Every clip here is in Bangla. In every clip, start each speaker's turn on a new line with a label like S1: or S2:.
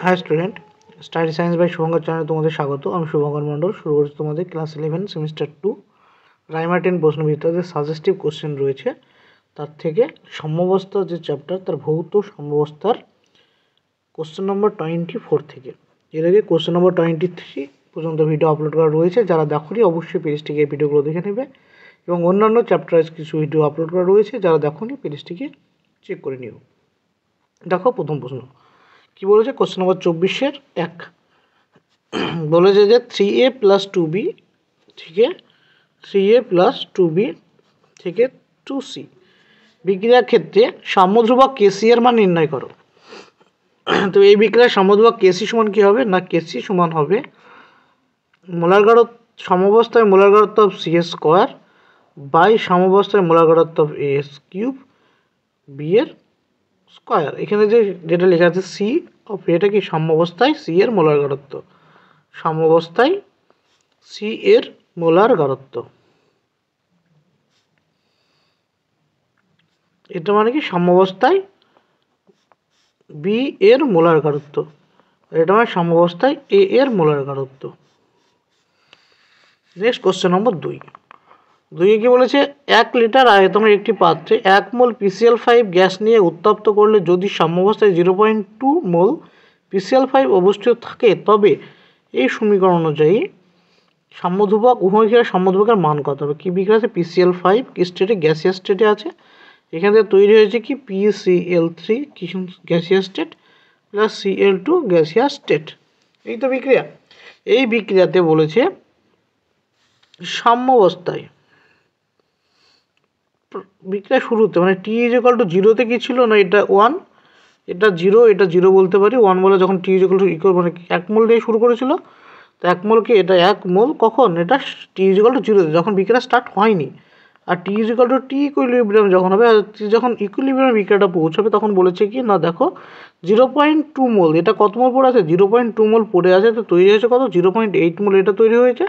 S1: High student study science by Shubhankar channel तुम्हारे स्वागत। আমি শুভঙ্কর মণ্ডল শুরু করছি তোমাদের ক্লাস 11 সেমিস্টার 2 প্রাইমারি 10 প্রশ্নের ভিতরে যে সাজেস্টিভ কোশ্চেন রয়েছে তার থেকে সমবস্থা যে চ্যাপ্টার তার ভৌত সমবস্থার কোশ্চেন নম্বর 24 থেকে এর আগে কোশ্চেন নম্বর 23 পর্যন্ত ভিডিও আপলোড করা রয়েছে। যারা দেখোনি অবশ্যই পেজটিকে এই ভিডিওগুলো দেখে নেবে এবং অন্যান্য চ্যাপ্টারে কিছু ভিডিও আপলোড করা রয়েছে, যারা দেখোনি পেজটিকে চেক করে নিও। দেখো প্রথম প্রশ্ন কি বলেছে, কোশ্চেন নম্বর 24-এর 1 বলেছে যে 3a + 2b থেকে 3a + 2b থেকে 2c বিক্রিয়ার ক্ষেত্রে সাম্যধ্রুবক কেসি এর মান নির্ণয় করো। তো এই বিক্রিয়ার সাম্যধ্রুবক কেসি সমান কি হবে না, কেসি সমান হবে মোলার গাঢ়ত্ব সমবস্থায় মোলার গাঢ়ত্ব অফ সিএস স্কোয়ার বাই সমবস্থায় মোলার গাঢ়ত্ব অফ এস কিউব বি এর স্কোয়ার। এখানে যেটা লেখা আছে সি অফ এটা কি সাম্যাবস্থায় সি এর মোলার গাঢ়ত্ব, সাম্যাবস্থায় সি এর মোলার গাঢ়ত্ব, এটা মানে কি সাম্যাবস্থায় বি এর মোলার গাঢ়ত্ব, এটা মানে সাম্যাবস্থায় এ এর মোলার গাঢ়ত্ব। নেক্সট কোশ্চেন নম্বর 2 কি বলেছে, 1 লিটার আয়তনের একটি পাত্রে 1 মোল PCl5 গ্যাস নিয়ে উত্তপ্ত করলে যদি সাম্যাবস্থায় 0.2 মোল PCl5 অবস্থিত থাকে তবে এই সমীকরণ অনুযায়ী সাম্যধ্রুবক উভয় বিক্রিয়ার সাম্যধ্রুবকের মান কত হবে। কি বিক্রিয়া আছে, PCl5 কি স্টেটে, গ্যাসিয়াস স্টেটে আছে, এখান থেকে তৈরি হয়েছে কি PCl3 কি gaseous state plus Cl2 gaseous state. এই তো বিক্রিয়া। এই বিক্রিয়াতে বলেছে সাম্যাবস্থায় বিক্রিয়া শুরুতে মানে টি ইকুয়াল টু 0-তে কি ছিল না, এটা 1, এটা 0, এটা 0 বলতে পারি। 1 বলে যখন টি ইকুয়াল টু মানে 1 মোল দিয়ে শুরু করেছিল, তো 1 মোল কি এটা 1 মোল কখন, এটা টি ইকুয়াল টু 0-তে যখন বিক্রিয়া স্টার্ট হয়নি। আর T equal to T equilibrium যখন হবে, আর যখন ইকুইলিব্রিয়াম বিক্রিয়াটা পৌঁছাবে তখন বলেছে কি না, দেখো 0.2 মোল, এটা কত মোল পড়ে আছে, 0.2 মোল পড়ে আছে, তো তৈরি হয়েছে কত 0.8 মোল এটা তৈরি হয়েছে,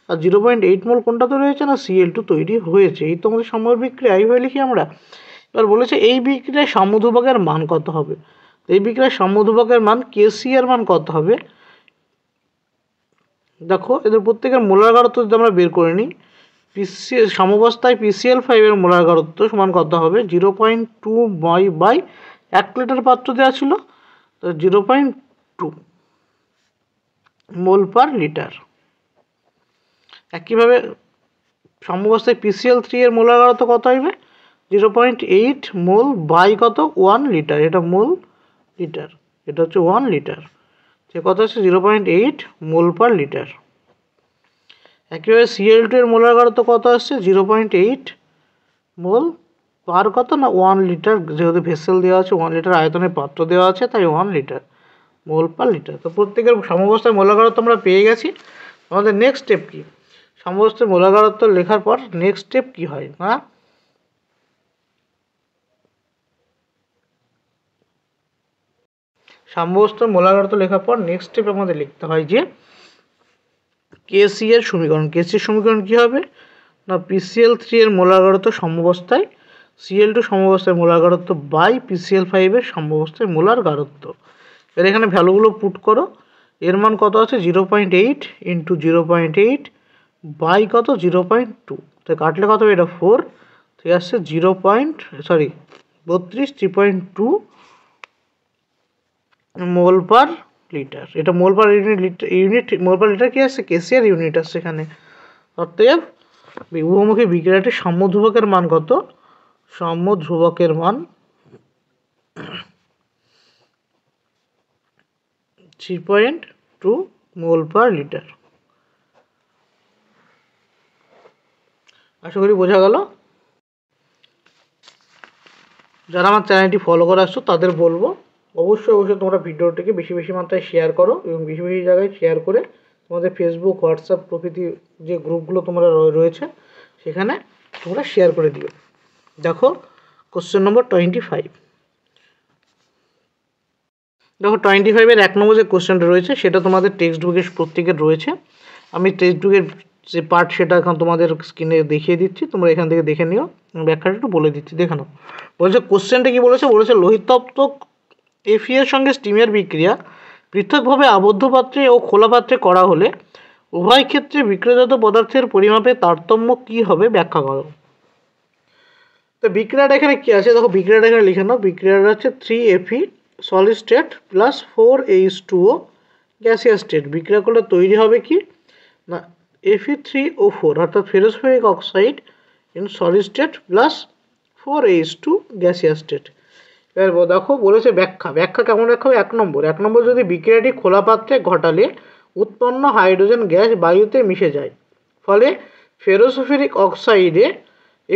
S1: আর 0.8 মোল কোনটা তৈরি হয়েছে না Cl2 তৈরি হয়েছে। এই তো আমাদের সাম্য বিক্রিয়া, এইভাবে লিখি আমরা। এবার বলেছে এই বিক্রিয়ায় সাম্যধ্রুবকের মান কত হবে। এই বিক্রিয়ায় সাম্যধ্রুবকের মান কেসি এর মান কত হবে। দেখো এদের প্রত্যেকের মোলার গাঢ়ত্ব যদি আমরা বের করে নিই, সাম্যাবস্থায় PCl5 এর মোলার গাঢ়ত্ব সমান কত হবে 0.2 বাই 1 লিটার পাত্র দেওয়া ছিল, তো 0.2 মোল পার লিটার। একইভাবে সাম্যাবস্থায় PCl3 এর মোলার গাঢ়ত্ব কত হবে 0.8 মোল বাই কত 1 লিটার, এটা মোল লিটার, এটা হচ্ছে 1 লিটার, যে কত হচ্ছে 0.8 মোল পার লিটার। একইভাবে Cl2 এর মোলার গাঢ়ত্ব কত আসছে 0.8 মোল পার কত না 1 লিটার, যেহেতু ভেসেল দেওয়া আছে 1 লিটার আয়তনের পাত্র দেওয়া আছে তাই 1 লিটার মোল পার লিটার। তো প্রত্যেকের সাম্যাবস্থায় মোলার গাঢ়ত্ব আমরা পেয়ে গেছি। আমাদের নেক্সট স্টেপ কি, সাম্যাবস্থায় মোলার গাঢ়ত্ব লেখার পর নেক্সট স্টেপ কি হয় না, সাম্যাবস্থায় মোলার গাঢ়ত্ব লেখার পর নেক্সট স্টেপ আমাদের লিখতে হয় যে কেসি এর সমীকরণ। কেসি এর সমীকরণ কি হবে না, PCl3 এর মোলার গাঢ়ত্ব সাম্যাবস্থায় Cl2 সাম্যাবস্থায় মোলার গাঢ়ত্ব বাই PCl5 এর সাম্যাবস্থায় মোলার গাঢ়ত্ব। এর এখানে ভ্যালুগুলো পুট করো, এর মান কত আছে 0.8 ইন্টু 0.8 বাই কত 0.2, তো কাটলে কত হবে এটা 4 ঠিক আসছে 3.2 মোল পার লিটার। এটা মোল পার ইউনিট মোল পার লিটার কি আসছে, কেসি আর ইউনিট আসছে এখানে। অতএব উভমুখী বিক্রিয়াটির সাম্যধ্রুবকের মান কত, সাম্যধ্রুবকের মান 3.2 মোল পার লিটার। আশা করি বোঝা গেল। যারা আমার চ্যানেলটি ফলো করে আসছো তাদের বলবো অবশ্যই তোমরা ভিডিওটিকে বেশি বেশি মাত্রায় শেয়ার করো এবং বেশি বেশি জায়গায় শেয়ার করে তোমাদের ফেসবুক, হোয়াটসঅ্যাপ প্রভৃতি যে গ্রুপগুলো তোমরা রয়েছে সেখানে তোমরা শেয়ার করে দিও। দেখো কোশ্চেন নম্বর 25, দেখো 25-এর 1 নম্বর যে কোশ্চেনটা রয়েছে সেটা তোমাদের টেক্সট বুকের প্রত্যেকের রয়েছে। আমি টেক্সট বুকের যে পার্ট সেটা এখন তোমাদের স্ক্রিনে দেখিয়ে দিচ্ছি, তোমরা এখান থেকে দেখে নিও, ব্যাখ্যাটা একটু বলে দিচ্ছি দেখে নাও। বলছে কোশ্চেনটা কি বলেছে, লোহিত তপ্তক Fe এর সঙ্গে স্টিমের বিক্রিয়া পৃথকভাবে আবদ্ধ পাত্রে ও খোলা পাত্রে করা হলে উভয় ক্ষেত্রে বিক্রিয়াজাত পদার্থের পরিমাপে তারতম্য কী হবে ব্যাখ্যা করো। তো বিক্রিয়াটা এখানে কী আছে দেখো, বিক্রিয়াটা এখানে লিখে নাও। বিক্রিয়াটা হচ্ছে 3Fe solid state plus 4H2O gaseous state. বিক্রিয়া করলে তৈরি হবে কি না Fe3O4 অর্থাৎ ferrosoferric oxide in solid state plus 4H2 gaseous state. এবার দেখো বলেছে ব্যাখ্যা কেমন ব্যাখ্যা হবে। 1 নম্বর যদি বিক্রিয়াটি খোলা পাত্রে ঘটালে উৎপন্ন হাইড্রোজেন গ্যাস বায়ুতে মিশে যায়, ফলে ফেরোসফেরিক অক্সাইডে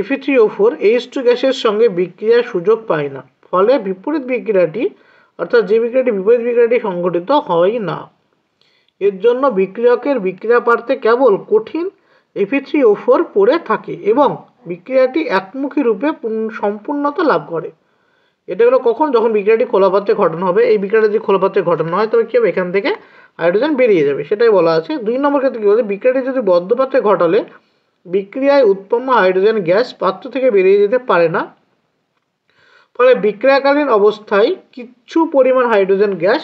S1: Fe3O4 H2 গ্যাসের সঙ্গে বিক্রিয়ার সুযোগ পায় না, ফলে বিপরীত বিক্রিয়াটি অর্থাৎ যে বিক্রিয়াটি বিপরীত বিক্রিয়াটি সংঘটিত হয় না। এর জন্য বিক্রিয়কের বিক্রিয়া পাত্রে কেবল কঠিন Fe3O4 পড়ে থাকে এবং বিক্রিয়াটি একমুখী রূপে সম্পূর্ণতা লাভ করে। এটা হলো কখন, যখন বিক্রিয়াটি খোলা পাত্রে ঘটানো হবে। এই বিক্রিয়াটা যদি খোলা পাত্রে ঘটানো হয় তবে কী হবে, এখান থেকে হাইড্রোজেন বেরিয়ে যাবে, সেটাই বলা আছে। 2 নম্বর ক্ষেত্রে কী বলছে, বিক্রিয়াটি যদি বদ্ধ পাত্রে ঘটালে বিক্রিয়ায় উৎপন্ন হাইড্রোজেন গ্যাস পাত্র থেকে বেরিয়ে যেতে পারে না, ফলে বিক্রিয়াকালীন অবস্থায় কিছু পরিমাণ হাইড্রোজেন গ্যাস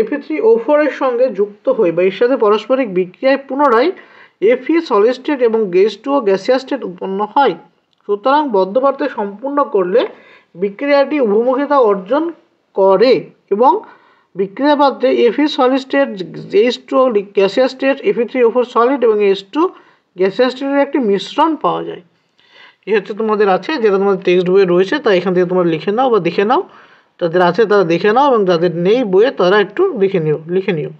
S1: Fe3O4 এর সঙ্গে যুক্ত হয়ে বা এর সাথে পারস্পরিক বিক্রিয়ায় পুনরায় Fe সলিড স্টেট এবং H2O গ্যাসিয়াস স্টেট উৎপন্ন হয়। সুতরাং বদ্ধ পাত্রে সম্পূর্ণ করলে বিক্রিয়াটি উভমুখিতা অর্জন করে এবং বিক্রিয়া পাত্রে Fe solid state, H2O gaseous state, Fe3O4 solid এবং H2 গ্যাসিয়াস স্টেটের একটি মিশ্রণ পাওয়া যায়। এই হচ্ছে তোমাদের আছে, যেটা তোমাদের টেক্সট বইয়ে রয়েছে, তাই এখান থেকে তোমরা লিখে নাও বা দেখে নাও। যাদের আছে তারা দেখে নাও এবং যাদের নেই বইয়ে তারা একটু লিখে নিও।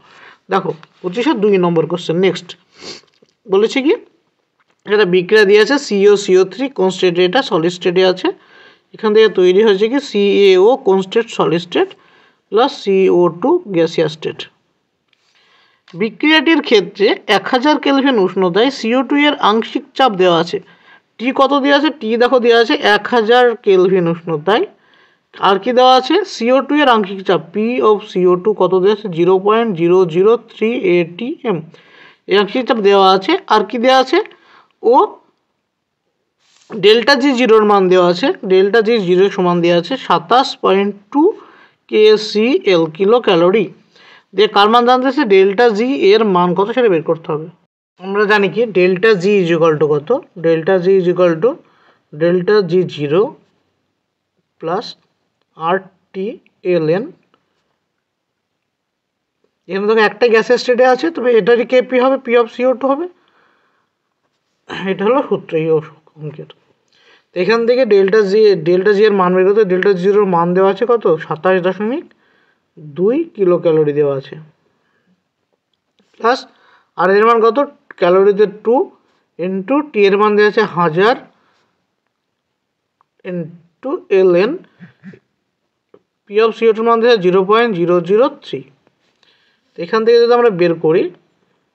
S1: দেখো 25-2 নম্বর কোশ্চেন। নেক্সট বলেছে কি, এটা বিক্রিয়া দিয়েছে CO3 কোন স্টেটে, এটা সলিড স্টেটে আছে। এখান থেকে তৈরি হয়েছে কি CaO কোন state, solid state plus CO2 gaseous state. বিক্রিয়াটির ক্ষেত্রে 1000 কেলভিন উষ্ণতায় CO2 এর আংশিক চাপ দেওয়া আছে। টি কত দেওয়া আছে, টি দেখো দেওয়া আছে 1000 কেলভিন উষ্ণতায়। আর কি দেওয়া আছে, CO2 এর আংশিক চাপ P অফ CO2 কত দেওয়া আছে 0.003 atm, এই আংশিক চাপ দেওয়া আছে। আর কি দেওয়া আছে, ও ডেল্টা জি জিরোর মান দেওয়া আছে, ডেল্টা জি জিরোর সমান দেওয়া আছে 27.2 kcal কিলো ক্যালোরি। দিয়ে কার মান জানতে চাইছে, ডেল্টা জি এর মান কত সেটা বের করতে হবে। আমরা জানি কি delta G is equal to কত, delta G is equal to delta G zero plus RT/ln। এখানে দেখো একটা গ্যাসের স্টেটে আছে, তবে এটারই কেপি হবে, পি অফ CO2 হবে। এটা হলো সূত্র এই অঙ্কের। তো এখান থেকে ডেল্টা জি এর মান বের করতে, ডেল্টা জিরোর মান দেওয়া আছে কত 27.2 কিলো ক্যালোরি দেওয়া আছে, প্লাস আর এর মান কত ক্যালোরিতে 2 ইন্টু টি এর মান দেওয়া আছে 1000 into ln, P of CO2 মান দেওয়া 0.003। এখান থেকে যদি আমরা বের করি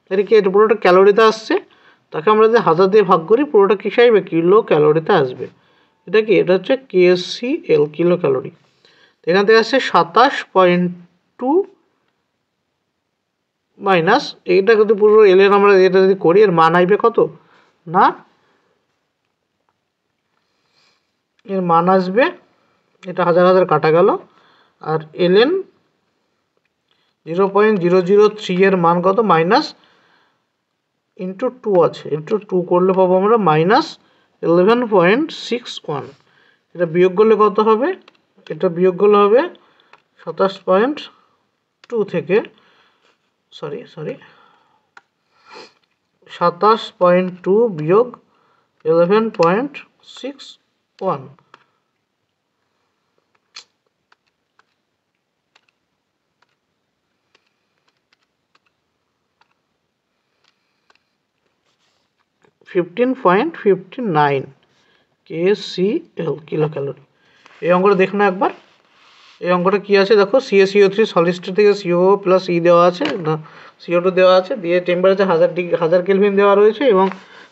S1: তাহলে কি এটা পুরোটা ক্যালোরিতে আসছে, তাকে আমরা যদি 1000 দিয়ে ভাগ করি পুরোটা কিসে আসবে, কিলো ক্যালোরিতে আসবে। এটা কি, এটা হচ্ছে KCl কিলো ক্যালোরি। এখান থেকে আসছে 27.2 মাইনাস এইটা যদি পুরো এলএন আমরা এটা যদি করি এর মান আসবে কত না, এর মান আসবে, এটা 1000 কাটা গেল, আর ln 0.003 এর মান কত মাইনাস ইন্টু 2 আছে, ইন্টু 2 করলে পাবো আমরা মাইনাস 11.61। এটা বিয়োগ করলে কত হবে, এটা বিয়োগ করলে হবে 27.2 থেকে 27.2 বিয়োগ 11.61, (15.59 KCl কিলো ক্যালোরি। এই অঙ্কটা দেখো না একবার, এই অঙ্কটা কি আছে দেখো, CaCO3 সলিড স্টেট থেকে CO প্লাস ই দেওয়া আছে, CO2 দেওয়া আছে, দিয়ে টেম্পারেচার 1000 কেলভিন দেওয়া রয়েছে এবং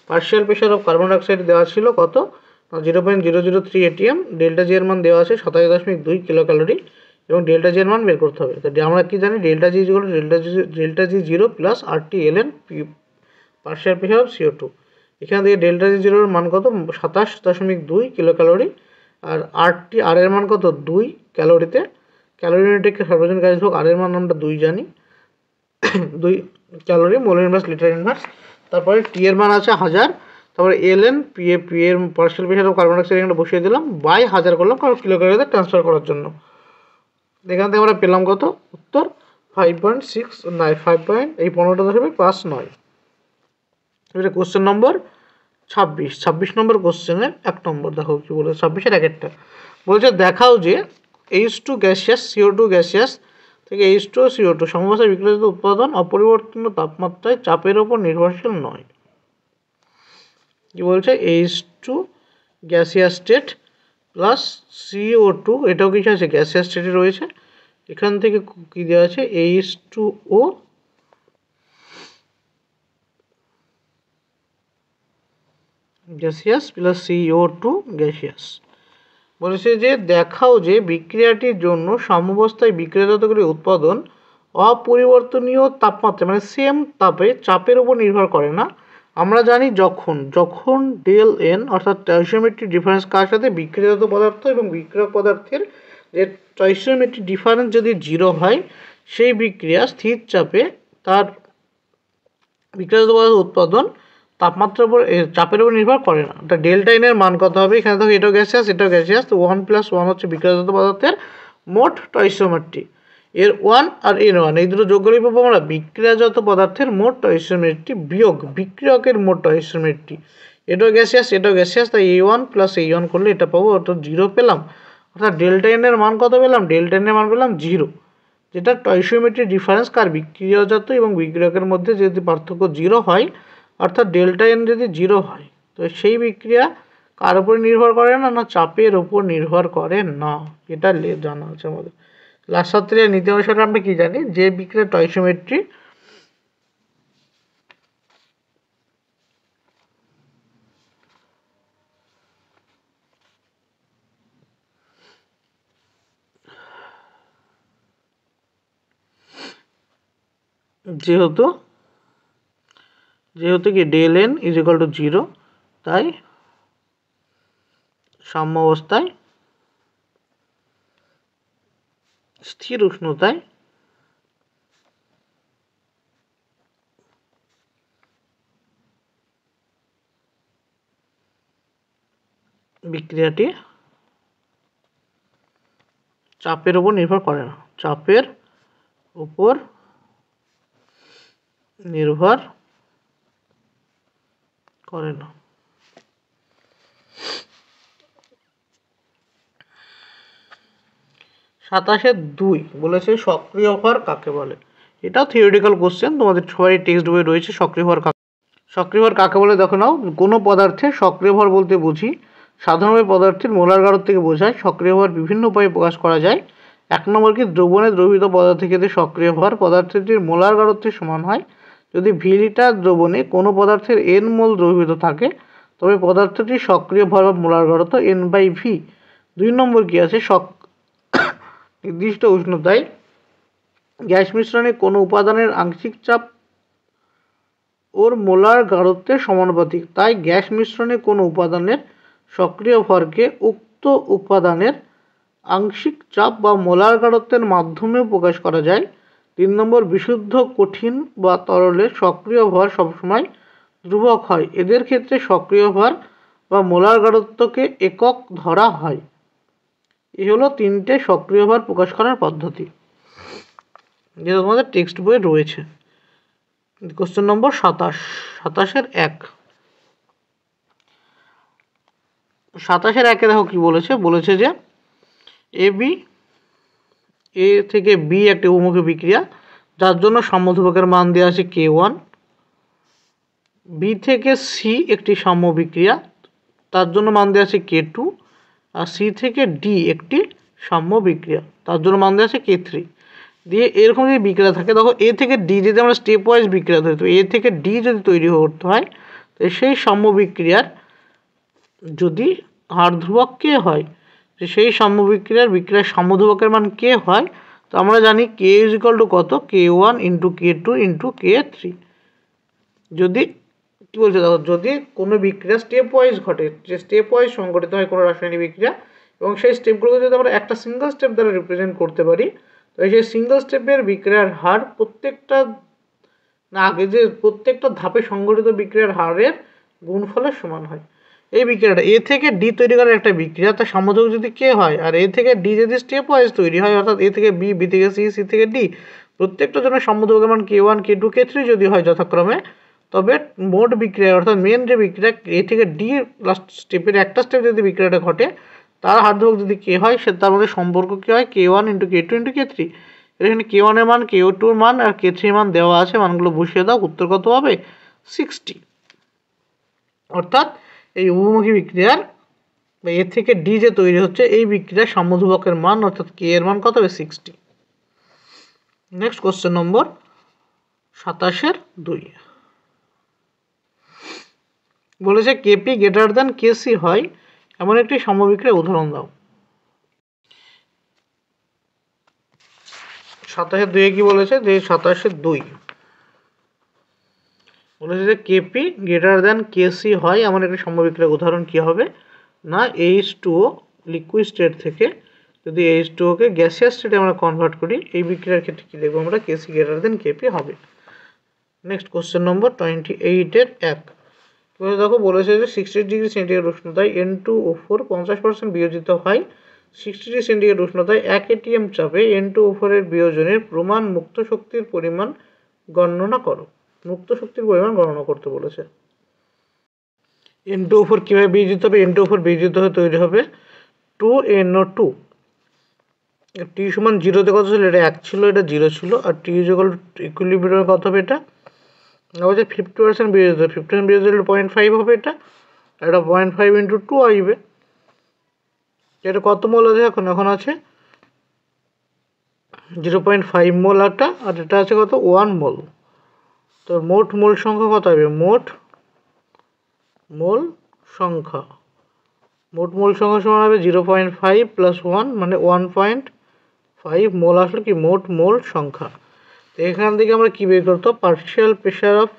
S1: partial pressure of carbon dioxide দেওয়া ছিল কত 0.003 atm, ডেল্টা জি এর মান দেওয়া আছে 27.2 কিলো ক্যালোরি এবং ডেল্টা জি এর মান বের করতে হবে। তো আমরা কি জানি delta G equal to delta G zero plus RT/ln partial pressure of CO2। এখান থেকে ডেল্টা জি জিরোর মান কত 27.2 কিলো ক্যালোরি, আর আর এর মান কত 2 ক্যালোরিতে, ক্যালোরি ইউনিটকে সার্বজনীন গ্যাস হোক, আর এর মান আমরা 2 জানি, 2 calorie mole inverse litre inverse. তারপরে টি এর মান আছে 1000, তারপরে এলএন পি এর partial pressure of carbon dioxide এখানে বসিয়ে দিলাম, বাই 1000 করলাম কারণ কিলোক্যালোরিতে ট্রান্সফার করার জন্য। এখান থেকে আমরা পেলাম কত উত্তর 5.69, 5. এই 15.59। এটা কোশ্চেন নম্বর 26 নম্বর কোশ্চেনের 1 নম্বর। দেখো কি বলে 26-এর 1-টা বলছে, দেখাও যে H2 গ্যাসিয়াস CO2 গ্যাসিয়াস থেকে H2O CO2 সমবস্থায় বিক্রিয়জাত উৎপাদন অপরিবর্তনীয় তাপমাত্রায় চাপের উপর নির্ভরশীল নয়। কি বলছে, H2 gaseous state plus CO2, এটাও কিছু আছে গ্যাসিয়াস স্টেটে রয়েছে। এখান থেকে কি দেওয়া আছে, H2O gaseous plus CO2 gaseous. বলেছে যে দেখাও যে বিক্রিয়াটির জন্য সমবস্থায় বিক্রিয়াজাতগুলি উৎপাদন অপরিবর্তনীয় তাপমাত্রা মানে সেম তাপে চাপের উপর নির্ভর করে না। আমরা জানি যখন ডেল এন অর্থাৎ স্টয়কিওমেট্রিক ডিফারেন্স কার সাথে, বিক্রিয়াজাত পদার্থ এবং বিক্রিয়ক পদার্থের যে স্টয়কিওমেট্রিক ডিফারেন্স যদি 0 হয়, সেই বিক্রিয়া স্থির চাপে তার বিক্রিয়াজাত পদার্থ উৎপাদন তাপমাত্রার উপর চাপের উপর নির্ভর করে না। এটা ডেল্টা এন এর মান কত হবে, এখানে দেখো এটাও গ্যাসিয়াস এটাও গ্যাসিয়াস, তো 1+1 হচ্ছে বিক্রিয়াজাত পদার্থের মোট স্টয়কিওমেট্রি। এর 1 আর এর 1 এই দুটো যোগ করলে পাবো আমরা বিক্রিয়াজাত পদার্থের মোট স্টয়কিওমেট্রি বিয়োগ বিক্রিয়কের মোট স্টয়কিওমেট্রি। এটাও গ্যাসিয়াস তাই A1 + A1 করলে এটা পাবো, অর্থাৎ 0 পেলাম। অর্থাৎ ডেল্টা এন এর মান কত পেলাম, ডেল্টা এন এর মান পেলাম 0, যেটা স্টয়কিওমেট্রিক ডিফারেন্স কার বিক্রিয়াজাত এবং বিক্রিয়কের মধ্যে যদি পার্থক্য 0 হয়, অর্থাৎ ডেল্টা এন যদি 0 হয়, তো সেই বিক্রিয়া কার উপর নির্ভর করে না, না চাপের উপর নির্ভর করে না। এটা জানা আছে আমাদের লাস্ট ছাত্রীর নীতি অনুসারে। আমরা কি জানি, যে বিক্রিয়া স্টয়কিওমেট্রি যেহেতু কি ডেল এন = 0, তাই সাম্যাবস্থায় স্থির উষ্ণতায় বিক্রিয়াটি চাপের উপর নির্ভর করে না, চাপের উপর নির্ভর করে না। 27-2 বলেছে সক্রিয় ভর কাকে বলে। এটাও থিওরিটিক্যাল কোশ্চেন, তোমাদের সবাই টেক্সট বই রয়েছে। সক্রিয় ভর কাকে বলে দেখো নাও। কোনো পদার্থের সক্রিয় ভর বলতে বুঝি সাধারণভাবে পদার্থের মোলার গাঢ় থেকে বোঝায়। সক্রিয় ভর বিভিন্ন উপায়ে প্রকাশ করা যায়। 1 নম্বর কি, দ্রবণে দ্রবীভূত পদার্থের ক্ষেত্রে সক্রিয় ভর পদার্থটির মোলার গাঢ়ত্বের সমান হয়। যদি ভি লিটার দ্রবণে কোনো পদার্থের n মোল দ্রবীভূত থাকে, তবে পদার্থটির সক্রিয় ভর বা মোলার গাঢ়ত্ব n/v। 2 নম্বর কি আছে, নির্দিষ্ট উষ্ণতায় গ্যাস মিশ্রণে কোনো উপাদানের আংশিক চাপ ওর মোলার গাঢ়ত্বের সমানুপাতিক। তাই গ্যাস মিশ্রণে কোনো উপাদানের সক্রিয় ভরকে উক্ত উপাদানের আংশিক চাপ বা মোলার গাঢ়ত্বের মাধ্যমেও প্রকাশ করা যায়। 3 নম্বর, বিশুদ্ধ কঠিন বা তরলের সক্রিয় ভর সবসময় ধ্রুবক হয়। এদের ক্ষেত্রে সক্রিয় ভর বা মোলার গাঢ়ত্বকে একক ধরা হয়। এই হলো 3টে সক্রিয় ভর প্রকাশ করার পদ্ধতি, যেটা তোমাদের টেক্সট বইয়ে রয়েছে। Question number 27-এর 1। 27-এর 1-এ দেখো কি বলেছে যে এ থেকে বি একটি বহুমুখী বিক্রিয়া, যার জন্য সাম্যধ্রুবকের মান দেওয়া আছে K1। বি থেকে সি একটি সাম্য বিক্রিয়া, তার জন্য মান দেওয়া আছে K2। আর সি থেকে ডি একটি সাম্য বিক্রিয়া, তার জন্য মান দেওয়া আছে K3। দিয়ে এরকম যদি বিক্রিয়া থাকে, দেখো এ থেকে ডি যদি আমরা স্টেপ ওয়াইজ বিক্রিয়া ধরি, তো এ থেকে ডি যদি তৈরি করতে হয়, তো সেই সাম্য বিক্রিয়ার যদি হার ধ্রুবক কে হয়, সেই সাম্য বিক্রিয়ার সাম্য ধ্রুবকের মান কে হয়, তো আমরা জানি K = কত, K1 × K2 × K3। যদি কি বলছে দেখো, যদি কোনো বিক্রিয়া স্টেপ ওয়াইজ ঘটে, যে স্টেপ ওয়াইজ সংঘটিত হয় কোনো রাসায়নিক বিক্রিয়া, এবং সেই স্টেপগুলোকে যদি আমরা একটা সিঙ্গেল স্টেপ দ্বারা রিপ্রেজেন্ট করতে পারি, তো সেই সিঙ্গেল স্টেপের বিক্রিয়ার হার প্রত্যেকটা ধাপে সংঘটিত বিক্রিয়ার হারের গুণফলের সমান হয়। এই বিক্রিয়াটা এ থেকে ডি তৈরি করার একটা বিক্রিয়া, তার সাম্যযোগ যদি কে হয় আর এ থেকে ডি যদি স্টেপ ওয়াইজ তৈরি হয়, অর্থাৎ এ থেকে বি, বি থেকে সি, সি থেকে ডি, প্রত্যেকটা জন্য সাম্যযোগের মান K1, K2, K3 যদি হয় যথাক্রমে, তবে মোট বিক্রিয়া অর্থাৎ মেন যে বিক্রিয়া এ থেকে ডি লাস্ট স্টেপের একটা স্টেপ যদি বিক্রিয়াটা ঘটে, তার হারযোগ যদি কে হয়, সে তার মধ্যে সম্পর্ক কী হয় K1 × K2 × K3। এখানে K1 এর মান, K2 এর মান আর K3 এর মান দেওয়া আছে, মানগুলো বসিয়ে দাও, উত্তর কত হবে 60। অর্থাৎ এই উভমুখী বিক্রিয়ার এ থেকে ডি যে তৈরি হচ্ছে এই বিক্রিয়ার সাম্যধ্রুবকের মান অর্থাৎ কে এর মান কত হবে 60। নেক্সট কোশ্চেন নম্বর 27-2 বলেছে কেপি গ্রেটার দ্যান কেসি হয় এমন একটি সমবিক্রিয়ার উদাহরণ দাও। 27-2 কি বলেছে, যে 27-2 বলেছে যে কেপি গ্রেটার দ্যান কেসি হয় এমন একটি সমবিক্রিয়ার উদাহরণ কি হবে না, H2O লিকুইড স্টেট থেকে যদি H2O কে গ্যাসিয়াস স্টেটে আমরা কনভার্ট করি, এই বিক্রিয়ার ক্ষেত্রে কি লিখবো আমরা, কেসি গ্রেটার দ্যান কেপি হবে। নেক্সট কোশ্চেন নম্বর 28-1 দেখো বলেছে যে 60°C উষ্ণতায় N2O4 50% বিয়োজিত হয়, 60°C উষ্ণতায় 1 atm চাপে N2O4 এর বিয়োজনের প্রমাণ মুক্ত শক্তির পরিমাণ গণনা করো। মুক্ত শক্তির পরিমাণ গণনা করতে বলেছে। N2O4 কীভাবে বিয়োজিত হবে, N2O4 বিয়োজিত হয়ে তৈরি হবে 2NO2। T সমান 0-তে কত ছিল, এটা 1 ছিল, এটা 0 ছিল, আর T ইকুইলিব্রিয়ামে কত হবে, এটা বলছে 50% বিয়োজিত, 50% বিয়োজিত 0.5 হবে, এটা 0.5 × 2 আসবে। এটা কত মোল আছে, এখন আছে 0.5 মোল একটা, আর এটা আছে কত 1 মোল। তো মোট মোল সংখ্যা কত হবে, মোট মোল সংখ্যা সমান হবে 0.5 + 1 মানে 1.5 মোল আসলে কি মোট মোল সংখ্যা। তো এখান থেকে আমরা কি বের করতে পারবো, পার্শিয়াল প্রেশার অফ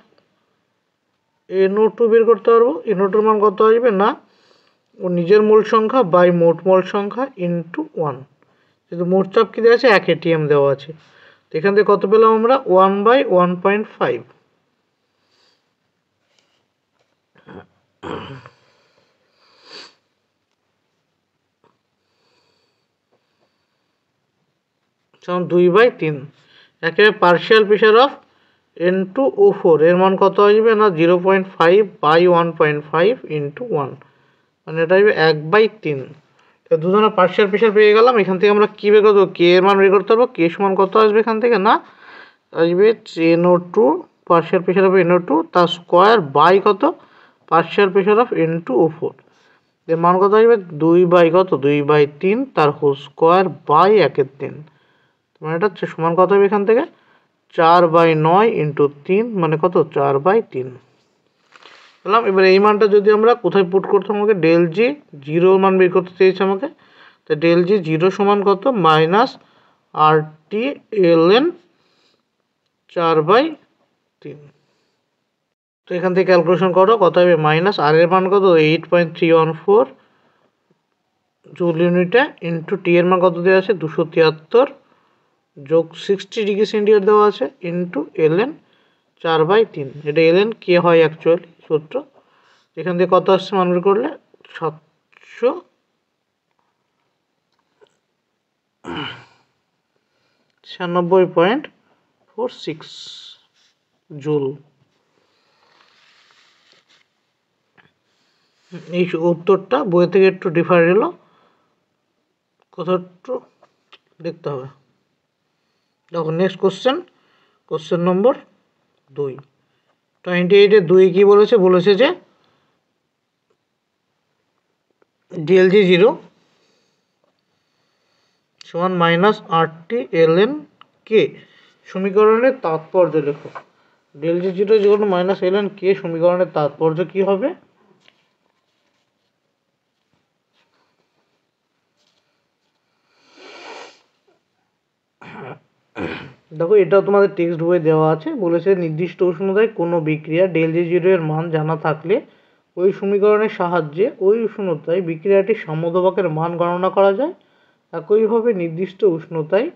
S1: NO2 বের করতে পারবো। NO2 এর মান কত আসবে না, ও নিজের মোল সংখ্যা বাই মোট মোল সংখ্যা ইন্টু 1, কিন্তু মোট চাপ কী দেওয়া আছে 1 atm দেওয়া আছে। তো এখান থেকে কত পেলাম আমরা 1/1.5। সমান 2/3। একেবারে পার্শিয়াল প্রেশার অফ N2O4 এর মান কত আসবে না 0.5/1.5 ইন্টু 1, মানে এটা আসবে 1/3। তো দুজনের পার্শিয়াল প্রেশার পেয়ে গেলাম। এখান থেকে আমরা কী বের করবো, কে এর মান বের করতে পারবো। কে সমান কত আসবে এখান থেকে না, আসবে NO2 partial pressure of NO2 তার স্কোয়ার বাই কত পার্শিয়াল প্রেশার অফ N2O4 এর মান কত আসবে 2/3 তার হোল স্কোয়ার বাই 1/3, মানে এটা সমান কত হবে এখান থেকে 4/9 × 3 মানে কত 4/3 বললাম। এবার এই মানটা যদি আমরা কোথায় পুট করতাম, আমাকে ডেল জি জিরোর মান বের করতে চেয়েছে আমাকে, তো ডেল জি জিরো সমান কত -RT/ln 4/3। তো এখান থেকে ক্যালকুলেশন করো কত হবে, মাইনাস আর এর মান কত 8.314 জুল ইউনিটে ইন্টু টি এর মান কত দেওয়া আছে 273 যোগ 60°C দেওয়া আছে ইন্টু ln 4/3। এটা ln কে হয় অ্যাকচুয়ালি সূত্র। এখান থেকে কত আসছে মান বের করলে 796.46 জুল। এই উত্তরটা বই থেকে একটু ডিফার এলো, কোথাও একটু দেখতে হবে। দেখো নেক্সট কোশ্চেন নম্বর 2 28-2 কি বলেছে, বলেছে যে DLG0 সমান -RT/ln K সমীকরণের তাৎপর্য লেখো। DLG0 যখন -ln K সমীকরণের তাৎপর্য কি হবে, দেখো এটা তোমাদের টেক্সট বইয়ে দেওয়া আছে। বলেছে নির্দিষ্ট উষ্ণতায় কোনো বিক্রিয়া ΔG0 এর মান জানা থাকলে ওই সমীকরণের সাহায্যে ওই উষ্ণতায় বিক্রিয়াটির সাম্যদ্রব্যকের মান গণনা করা যায়। একইভাবে নির্দিষ্ট উষ্ণতায়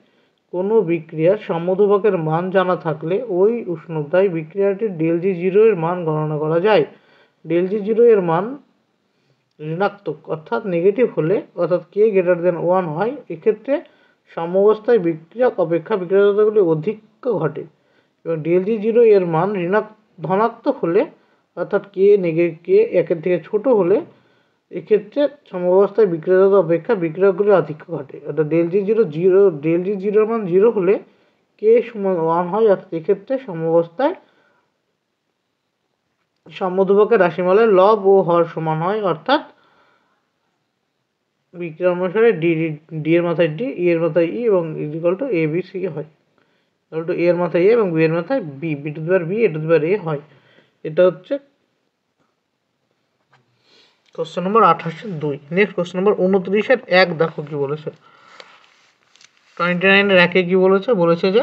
S1: কোনো বিক্রিয়ার সাম্যদ্রব্যকের মান জানা থাকলে ওই উষ্ণতায় বিক্রিয়াটির ΔG0 এর মান গণনা করা যায়। ΔG0 এর মান ঋণাত্মক অর্থাৎ নেগেটিভ হলে অর্থাৎ K>1 হয়, এক্ষেত্রে সাম্যাবস্থায় বিক্রিয়ক অপেক্ষা বিক্রিয়কগুলি অধিক ঘটে। এবং ΔG0 এর মান ধনাত্মক হলে অর্থাৎ K একের থেকে ছোট হলে এক্ষেত্রে সাম্যাবস্থায় বিক্রিয়ক অপেক্ষা বিক্রিয়কগুলি আধিক্য ঘটে। অর্থাৎ ΔG0 এর মান 0 হলে K=1 হয়, অর্থাৎ এক্ষেত্রে সাম্যাবস্থায় সাম্যদ্রব্যকের রাশিমালার লব ও হর সমান হয়, অর্থাৎ বিক্রিয়া অনুসারে ডি এর মাথায় ডি, ই এর মাথায় ই এবং equal to A B C হয়। ইকুয়াল টু এ এর মাথায় এ এবং বি এর মাথায় B, B to the power B, A to the power A হয়। এটা হচ্ছে question number 28-2। Next question number 29-1 দেখো কি বলেছে। 29-1 কি বলেছে, বলেছে যে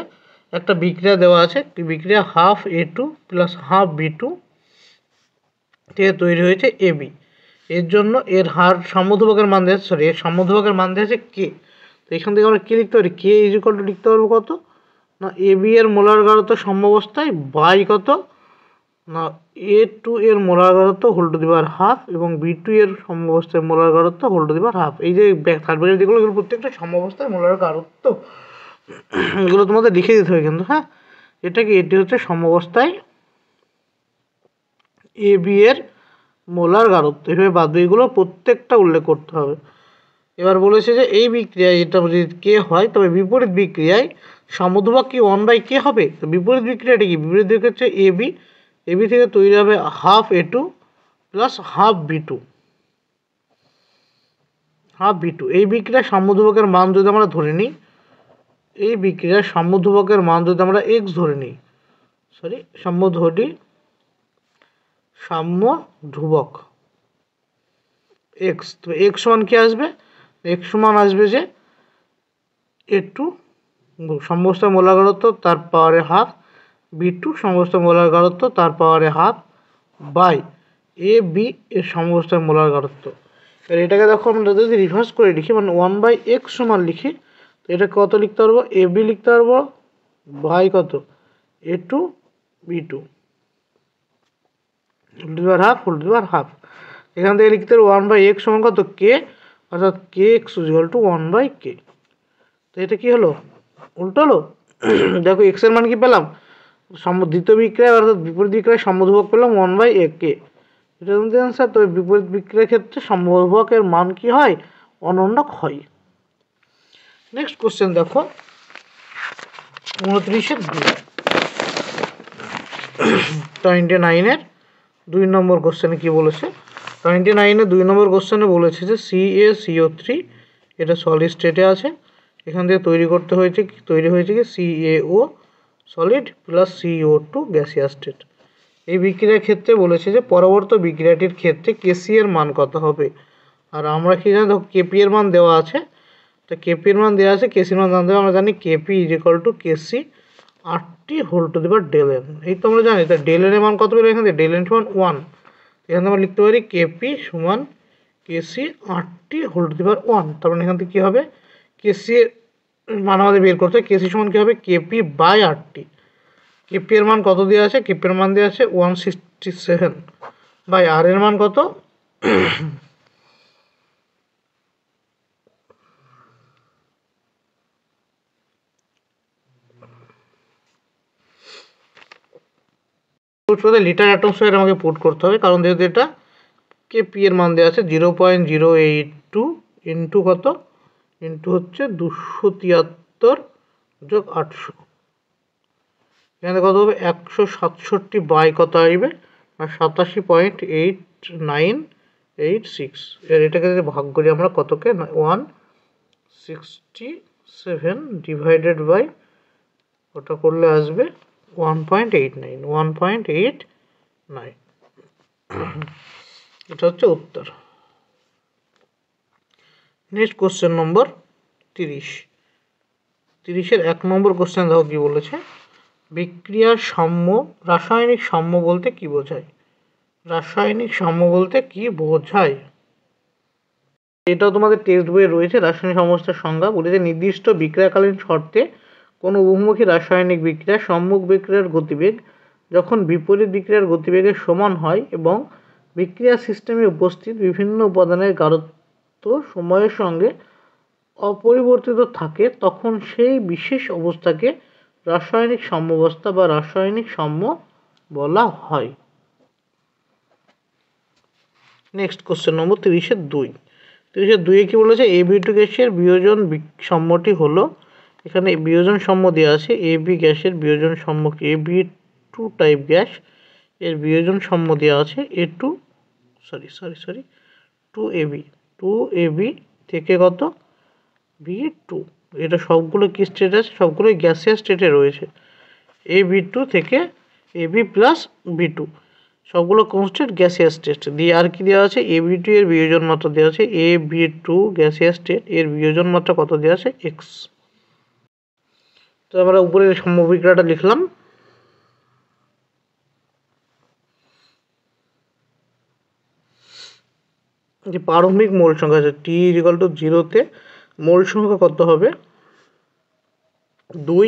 S1: একটা বিক্রিয়া দেওয়া আছে, বিক্রিয়া half A2 plus half B2 থেকে তৈরি হয়েছে AB। এর জন্য এর সাম্যদ্রব্যকের মান দেওয়া আছে, এর সাম্যদ্রব্যকের মান দেওয়া আছে K। তো এখান থেকে আমরা কি লিখতে পারি, K ইজ ইকুয়াল টু লিখতে পারবো কত না AB এর মোলার গাঢ়ত্ব সাম্যাবস্থায় বাই কত না A2 এর মোলার গাঢ়ত্ব whole to the power half এবং B2 এর সাম্যাবস্থায় মোলার গাঢ়ত্ব whole to the power half. এই যে থার্ড ব্র্যাকেট যেগুলো, এগুলো প্রত্যেকটা সাম্যাবস্থায় মোলার গাঢ়ত্ব, এগুলো তোমাদের লিখে দিতে হবে কিন্তু। হ্যাঁ, এটি হচ্ছে সাম্যাবস্থায় AB এর মোলার গাঢ়ত্ব। এভাবে বাদ এগুলো প্রত্যেকটা উল্লেখ করতে হবে। এবার বলেছে যে এই বিক্রিয়ায় এটা যদি K হয় তবে বিপরীত বিক্রিয়ায় সাম্যদ্রব্যক কি 1/K হবে। তো বিপরীত বিক্রিয়াটি কি, বিপরীত বিক্রিয়া হচ্ছে AB থেকে তৈরি হবে half A2 plus half B2। এই বিক্রিয়ার সাম্যদ্রব্যকের মান যদি আমরা ধরে নিই, এই বিক্রিয়ার সাম্যদ্রব্যকের মান যদি আমরা x ধরে নিই, সাম্য ধ্রুবক x, তো x সমান কি আসবে, x সমান আসবে যে A2 সাম্যাবস্থায় মোলার গাঢ়ত্ব তার পাওয়ারে হাফ, B2 সাম্যাবস্থায় মোলার গাঢ়ত্ব তার পাওয়ারে হাফ বাই AB এর সাম্যাবস্থায় মোলার গাঢ়ত্ব। এবার এটাকে দেখো আমরা যদি রিভার্স করে লিখি, মানে 1/x সমান লিখি, তো এটা কত লিখতে পারবো, AB লিখতে পারবো বাই কত A2 B2 whole to the power half whole to the power half. এখান থেকে লিখতে পারবো 1/x সমান কত K, অর্থাৎ Kx ইকুয়াল টু 1/K। তো এটা কি হলো, উল্টো হলো। দেখো x এর মান কি পেলাম, দ্বিতীয় বিক্রিয়া অর্থাৎ বিপরীত বিক্রিয়ায় সাম্যদ্রব্যক পেলাম 1/K। এটা তোমাদের অ্যান্সার। তবে বিপরীত বিক্রিয়ার ক্ষেত্রে সাম্যদ্রব্যকের মান কি হয়, অনন্যক হয়। নেক্সট কোশ্চেন দেখো 29-2। 29-এর 2 নম্বর কোশ্চেনে কি বলেছে, 29-এর 2 নম্বর কোশ্চেনে বলেছে যে CaCO3 এটা সলিড স্টেটে আছে, এখান থেকে তৈরি হয়েছে কি CaO solid plus CO2 gaseous state. এই বিক্রিয়ার ক্ষেত্রে বলেছে যে পরবর্তী বিক্রিয়াটির ক্ষেত্রে Kc এর মান কত হবে। আর আমরা কি জানি, দেখো Kp এর মান দেওয়া আছে, তো Kp এর মান দেওয়া আছে, Kc এর মান জানতে হবে, আমরা জানি Kp is equal to Kc RT whole to the power Δn। এই তো আমরা জানি, তা Δn এর মান কত পেলে এখান থেকে, Δn সমান 1, এখানে আমরা লিখতে পারি Kp সমান Kc RT whole to the power 1। তার মানে এখান থেকে কী হবে, Kc এর মান আমাদের বের করতে হবে, Kc সমান কী হবে Kp বাই RT। Kp এর মান কত দেওয়া আছে, Kp এর মান দেওয়া আছে 167 বাই আর এর মান কত লিটার অ্যাটম স্কয়ার আমাকে পুট করতে হবে, কারণ যেহেতু এটা Kp এর মান দেওয়া আছে 0.082 ইন্টু কত, ইন্টু হচ্ছে 273 যোগ 800, এখানে কত হবে 167 বাই কত আসবে আর 87.8986। এর এটাকে যদি ভাগ করি আমরা কতকে, 167 ডিভাইডেড বাই ওটা করলে আসবে 1.89। এটা হচ্ছে উত্তর। নেক্সট কোশ্চেন নম্বর 30-এর 1 নম্বর কোশ্চেন দেখো কি বলেছে, বিক্রিয়ার সাম্য, রাসায়নিক সাম্য বলতে কি বোঝায়। রাসায়নিক সাম্য বলতে কি বোঝায়? এটাও তোমাদের টেক্সট বইয়ে রয়েছে। রাসায়নিক সমস্যার সংজ্ঞা বলেছে নির্দিষ্ট বিক্রিয়াকালীন শর্তে কোনো বহুমুখী রাসায়নিক বিক্রিয়া সম্মুখ বিক্রিয়ার গতিবেগ যখন বিপরীত বিক্রিয়ার গতিবেগের সমান হয় এবং বিক্রিয়া সিস্টেমে উপস্থিত বিভিন্ন উপাদানের গাঢ়ত্ব সময়ের সঙ্গে অপরিবর্তিত থাকে তখন সেই বিশেষ অবস্থাকে রাসায়নিক সাম্যাবস্থা বা রাসায়নিক সাম্য বলা হয়। নেক্সট কোশ্চেন নম্বর 30-2। 30-2 কি বলেছে? AB2 গ্যাসের বিয়োজন সম্যটি হলো, এখানে বিয়োজন সম্য দেওয়া আছে। AB গ্যাসের বিয়োজন সম্য কি? AB2 টাইপ গ্যাস এর বিয়োজন সম্য দেওয়া আছে A2 2AB 2AB থেকে কত B2। এটা সবগুলো কি স্টেট আছে? সবগুলোই গ্যাসিয়াস স্টেটে রয়েছে। AB2 থেকে AB প্লাস B2 সবগুলো কনস্ট্যান্ট গ্যাসিয়াস স্টেট দিয়ে। আর কি দেওয়া আছে? AB2 এর বিয়োজন মাত্রা দেওয়া আছে AB2 গ্যাসিয়াস স্টেট এর বিয়োজন মাত্রা কত দেওয়া আছে? X। তো আমরা উপরে সম্ভাবিক্রিয়াটা লিখলাম। যে প্রারম্ভিক মোল সংখ্যা আছে T=0 মোল সংখ্যা কত হবে? 2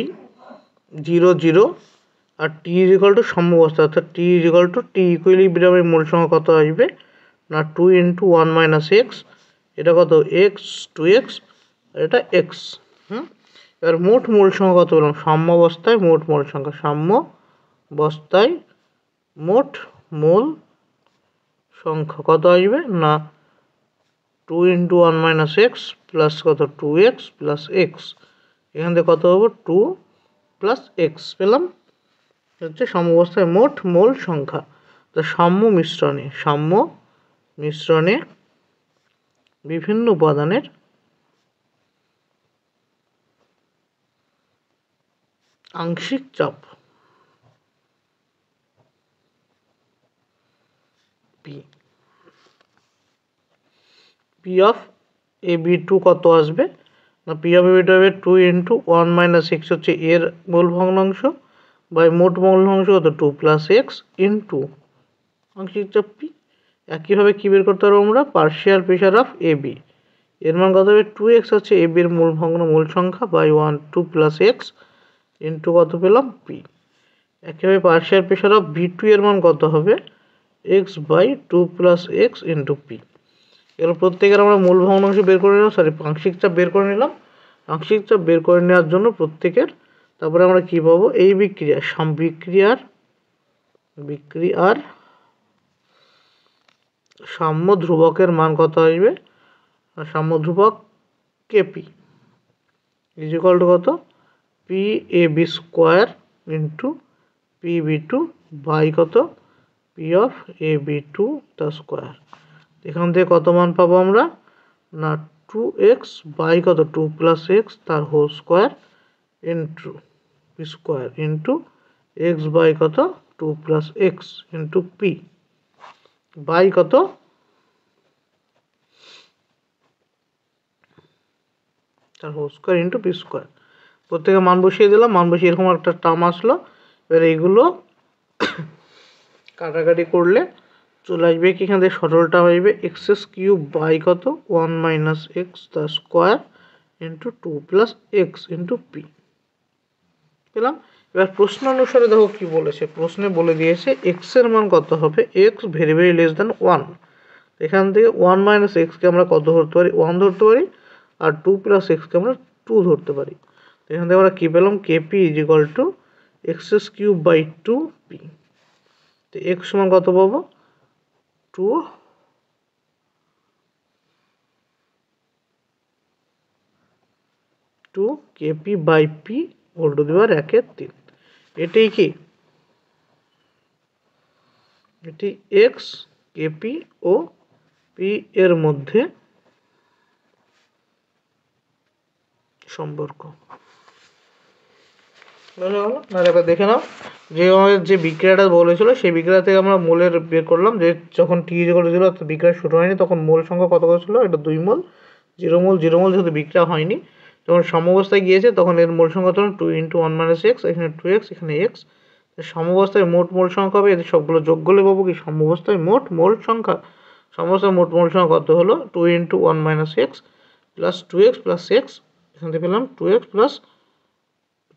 S1: 0 0 আর T= সাম্যাবস্থা অর্থাৎ T ইকুইলিব্রিয়ামের মোল সংখ্যা কত আসবে না 2 × 1 - x। এটা কত? x 2x আর এটা x। এবার মোট মোল সংখ্যা কত বললাম? সাম্যাবস্থায় মোট মোল সংখ্যা, সাম্যাবস্থায় মোট মোল সংখ্যা কত আসবে না 2 × 1 - x প্লাস কত 2x প্লাস x। এখান থেকে কত হবে? 2 প্লাস x পেলাম। হচ্ছে সাম্যাবস্থায় মোট মোল সংখ্যা। তো সাম্য মিশ্রণে বিভিন্ন উপাদানের আংশিক চাপ P of AB2 কত আসবে না P of AB2 হবে 2 × 1 - x হচ্ছে এর মোল ভগ্নাংশ বাই মোট মোল ভগ্নাংশ কত 2 প্লাস x ইন্টু আংশিক চাপ P। একইভাবে কি বের করতে পারবো আমরা? পার্শিয়াল প্রেশার অফ AB এর মান কত হবে? 2x হচ্ছে AB এর মোল সংখ্যা বাই 2 প্লাস x ইন্টু কত পেলাম? P। একইভাবে পার্শিয়াল প্রেশার অফ B2 এর মান কত হবে? x by 2 plus x into P। এবার প্রত্যেকের আমরা মূল ভগ্নাংশ বের করে নিলাম, আংশিক চাপ বের করে নিলাম। আংশিক চাপ বের করে নেওয়ার জন্য প্রত্যেকের তারপরে আমরা কি পাবো? এই বিক্রিয়ার সাম্য ধ্রুবকের মান কত আসবে? সাম্য ধ্রুবক KP ইকুয়াল টু কত? PAB square into PB2 by কত? P of AB2 তার স্কোয়ার। এখান থেকে কত মান পাবো আমরা না 2x বাই কত 2 প্লাস x তার whole square into P square into x by কত 2 plus x into P by কত তার whole square into P square. প্রত্যেকে মান বসিয়ে দিলাম। মান বসিয়ে এরকম একটা টার্ম আসলো। এবার এইগুলো কাটাকাটি করলে চলে আসবে কি? এখান থেকে সরলটা আসবে x³ বাই কত 1 - x তার square into 2 plus x into P পেলাম। এবার প্রশ্ন অনুসারে দেখো কি বলেছে। প্রশ্নে বলে দিয়েছে x এর মান কত হবে? x very very less than 1। এখান থেকে 1 - x কে আমরা কত ধরতে পারি? 1 ধরতে পারি। আর 2 প্লাস x কে আমরা 2 ধরতে পারি। এখান থেকে আমরা কি পেলাম? KP = x³ by 2P। তো x সমান কত পাবো? 2 KP by P whole to the power 1/3। এটাই কি? এটি x KP ও P এর মধ্যে সম্পর্ক। এবার দেখে নাও যে আমাদের যে বিক্রিয়াটা বলেছিল সেই বিক্রিয়া থেকে আমরা মোলের বের করলাম যে যখন T=0 অর্থাৎ বিক্রিয়া শুরু হয়নি তখন মোল সংখ্যা কত ছিল? এটা 2 মোল। 0 মোল যেহেতু বিক্রিয়া হয়নি, যখন সাম্যাবস্থায় গিয়েছে তখন এর মোল সংখ্যা হলো 2 × 1 - x, এখানে 2x এখানে x। সাম্যাবস্থায় মোট মোল সংখ্যা হবে, এদের সবগুলো যোগ করলে পাবো কি সাম্যাবস্থায় মোট মোল সংখ্যা। সাম্যাবস্থায় মোট মোল সংখ্যা কত হলো 2 × 1 - x plus 2x plus x, এখান থেকে পেলাম 2x প্লাস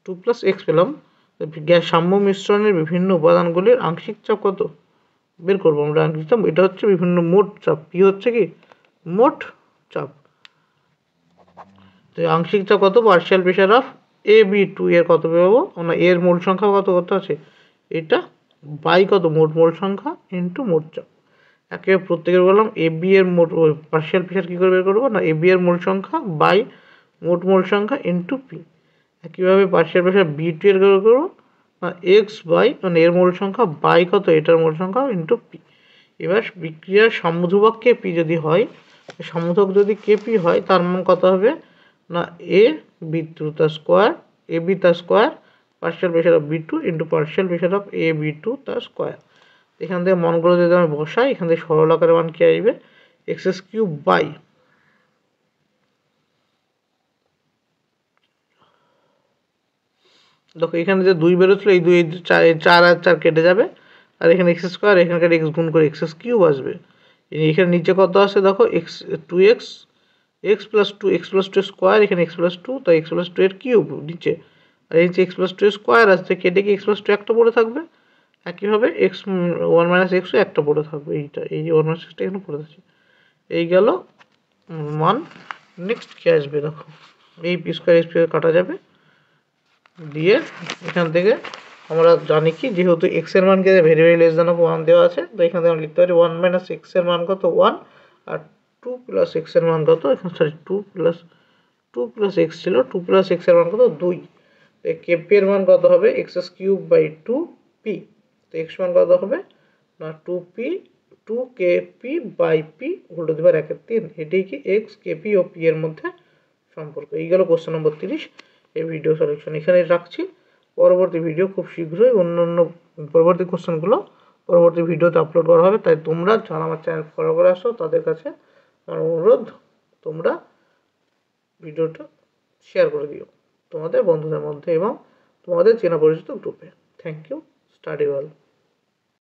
S1: 2 প্লাস x পেলাম। গ্যাস সাম্য মিশ্রণের বিভিন্ন উপাদানগুলির আংশিক চাপ কত বের করবো আমরা। আংশিক চাপ এটা হচ্ছে বিভিন্ন মোট চাপ, পি হচ্ছে কি মোট চাপ। তো আংশিক চাপ কত, পার্শিয়াল প্রেশার অফ AB2 এর কত পাবো আমরা, এর মোল সংখ্যা কত আছে এটা বাই কত মোট মোল সংখ্যা ইন্টু মোট চাপ। একেবারে প্রত্যেকের বললাম এবি এর মোট পার্শিয়াল প্রেশার কী করে বের করবো না, এবি এর মোল সংখ্যা বাই মোট মোল সংখ্যা ইন্টু পি। একইভাবে পার্শিয়াল প্রেশার B2 এর বের করবো না এক্স বাই মানে এর মোল সংখ্যা বাই কত এটার মোল সংখ্যা ইন্টু পি। এবার বিক্রিয়ার সাম্যধ্রুবক কেপি যদি হয়, সাম্যধ্রুবক যদি কেপি হয় তার মান কত হবে না AB2 তার স্কোয়ার, এবি তার square partial pressure of B2 into partial pressure of AB2 তার স্কোয়ার। এখান থেকে মানগুলো যদি আমি বসাই, এখান থেকে সরল আকারের মান কি আসবে x³ বাই দেখো এখানে যে 2 বেরোচ্ছিল এই 2 4 আর 4 কেটে যাবে, আর এখানে x², এখানকার x গুণ করে x³ আসবে। এখানে নিচে কত আছে দেখো x প্লাস 2 স্কোয়ার, এখানে x প্লাস 2 তাই x প্লাস 2 এর কিউব নিচে, আর এই যে x প্লাস 2 এর স্কোয়ার আসছে কেটে কি x প্লাস 2 একটা পড়ে থাকবে। একইভাবে x1 - x একটা পড়ে থাকবে, এই যে 1 - x এখানে পড়ে থাকছে। এই গেল মান। নেক্সট কি আসবে দেখো, এই পি স্কোয়ার কাটা যাবে দিয়ে এখান থেকে আমরা জানি কি যেহেতু এক্স এর মানকে ভেরি লেস দ্যান অফ 1 দেওয়া আছে, তো এখান থেকে আমরা লিখতে পারি 1 - x এর মান কত 1 আর 2 প্লাস x এর মান কত, এখানে সরি 2 প্লাস x ছিল, 2 প্লাস x এর মান কত 2। কেপি এর মান কত হবে x³ বাই 2p। তো x মান কত হবে না 2kp by p whole to the power 1/3। এটাই কি x কেপি ও p এর মধ্যে সম্পর্ক। এই গেল কোশ্চেন নম্বর 30। এই ভিডিও সলিউশন এখানে রাখছি। পরবর্তী ভিডিও খুব শীঘ্রই অন্য পরবর্তী কোশ্চেনগুলো পরবর্তী ভিডিওতে আপলোড করা হবে, তাই তোমরা যারা আমার চ্যানেল ফলো করে আসো তাদের কাছে আমার অনুরোধ তোমরা ভিডিওটা শেয়ার করে দিও তোমাদের বন্ধুদের মধ্যে এবং তোমাদের চেনা পরিচিত গ্রুপে। Thank you, study well.